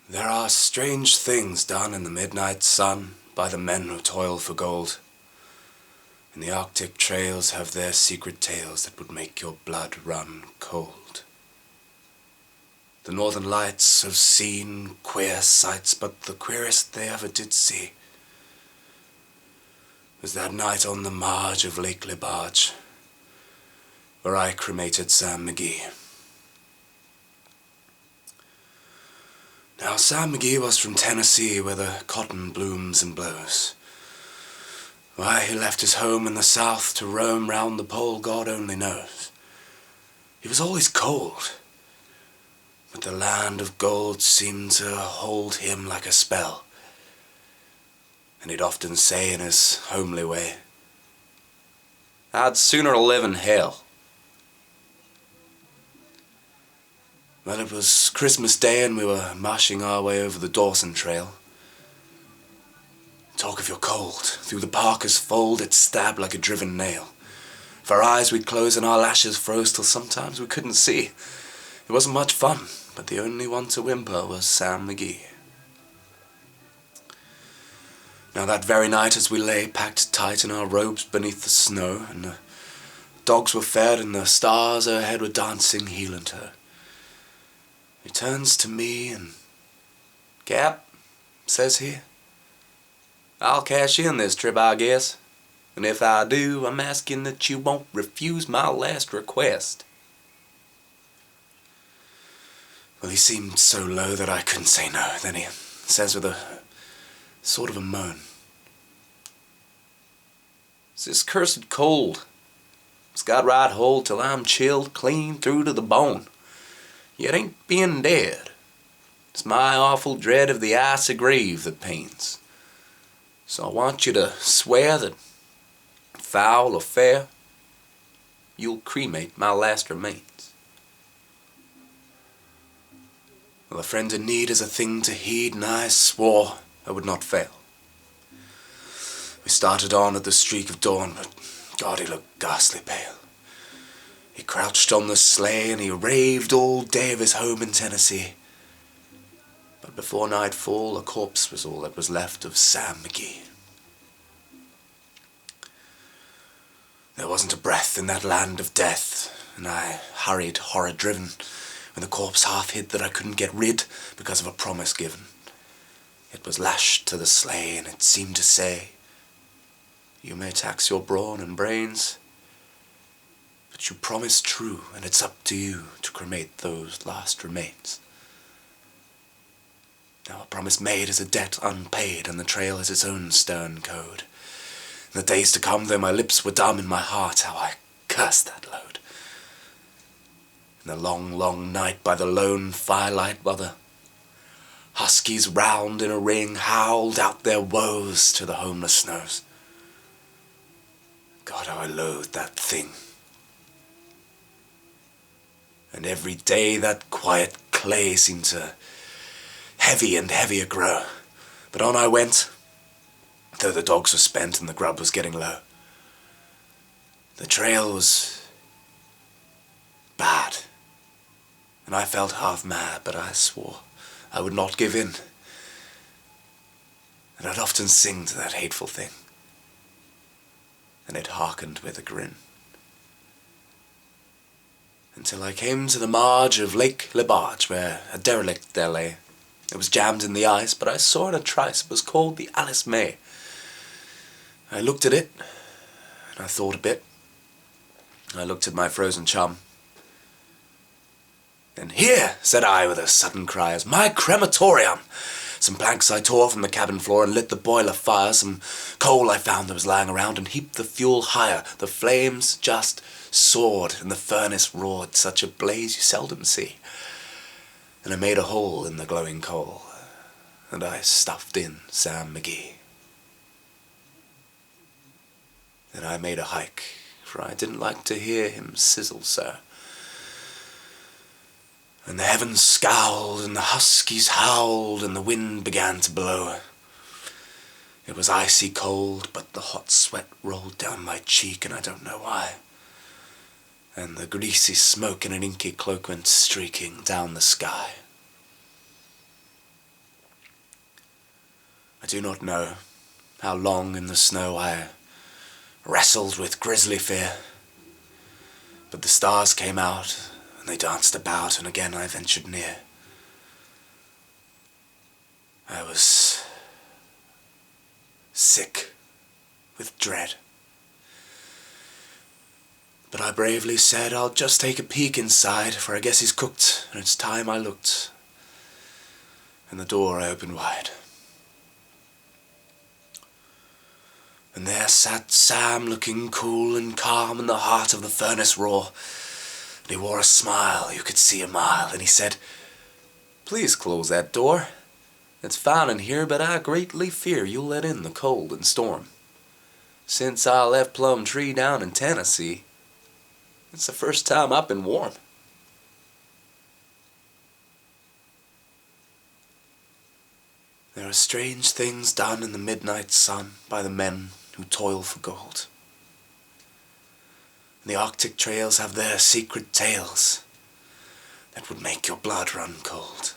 There are strange things done in the midnight sun by the men who toil for gold. And the Arctic trails have their secret tales that would make your blood run cold. The northern lights have seen queer sights, but the queerest they ever did see was that night on the marge of Lake Lebarge, where I cremated Sam McGee. Now, Sam McGee was from Tennessee, where the cotton blooms and blows. Why he left his home in the south to roam round the pole, God only knows. He was always cold, but the land of gold seemed to hold him like a spell. And he'd often say in his homely way, "I'd sooner live in hell." Well, it was Christmas Day and we were marching our way over the Dawson Trail. Talk of your cold, through the parka's fold it stabbed like a driven nail. If our eyes we'd close and our lashes froze till sometimes we couldn't see. It wasn't much fun, but the only one to whimper was Sam McGee. Now that very night as we lay packed tight in our robes beneath the snow, and the dogs were fed and the stars overhead were dancing heel and toe, he turns to me and, "Cap," says he, "I'll cash in this trip, I guess. And if I do, I'm asking that you won't refuse my last request." Well, he seemed so low that I couldn't say no. Then he says with a sort of a moan, "It's this cursed cold. It's got right hold till I'm chilled clean through to the bone. Yet ain't being dead. It's my awful dread of the icy grave that pains. So I want you to swear that, foul or fair, you'll cremate my last remains." Well, a friend in need is a thing to heed, and I swore I would not fail. We started on at the streak of dawn, but God, he looked ghastly pale. He crouched on the sleigh and he raved all day of his home in Tennessee. But before nightfall, a corpse was all that was left of Sam McGee. There wasn't a breath in that land of death, and I hurried, horror-driven, when the corpse half hid that I couldn't get rid because of a promise given. It was lashed to the sleigh, and it seemed to say, "You may tax your brawn and brains, but you promised true, and it's up to you to cremate those last remains." Now a promise made is a debt unpaid, and the trail has its own stern code. In the days to come, though my lips were dumb, in my heart how I cursed that load. In the long, long night by the lone firelight, while the huskies round in a ring howled out their woes to the homeless snows. God, how I loathed that thing. And every day that quiet clay seemed to heavy and heavier grow. But on I went, though the dogs were spent and the grub was getting low. The trail was bad, and I felt half mad, but I swore I would not give in. And I'd often sing to that hateful thing, and it hearkened with a grin. Until I came to the marge of Lake Lebarge, where a derelict there lay. It was jammed in the ice, but I saw in a trice it was called the Alice May. I looked at it, and I thought a bit. I looked at my frozen chum. "And here," said I with a sudden cry, "is my crematorium." Some planks I tore from the cabin floor and lit the boiler fire. Some coal I found that was lying around and heaped the fuel higher. The flames just soared and the furnace roared, such a blaze you seldom see. And I made a hole in the glowing coal, and I stuffed in Sam McGee. Then I made a hike, for I didn't like to hear him sizzle so. And the heavens scowled, and the huskies howled, and the wind began to blow. It was icy cold, but the hot sweat rolled down my cheek, and I don't know why. And the greasy smoke in an inky cloak went streaking down the sky. do not know how long in the snow I wrestled with grisly fear, but the stars came out, and they danced about, and again I ventured near. I was sick with dread, but I bravely said, I'll just take a peek inside, for I guess he's cooked, and it's time I looked. And the door opened wide. And there sat Sam, looking cool and calm in the heart of the furnace roar. And he wore a smile you could see a mile, and he said, "Please close that door. It's fine in here, but I greatly fear you'll let in the cold and storm. Since I left Plum Tree down in Tennessee, it's the first time I've been warm." There are strange things done in the midnight sun by the men who toil for gold. And the Arctic trails have their secret tales that would make your blood run cold.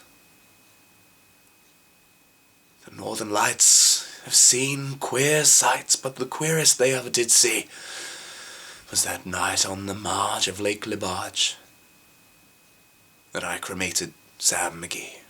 The northern lights have seen queer sights, but the queerest they ever did see was that night on the marge of Lake Lebarge that I cremated Sam McGee.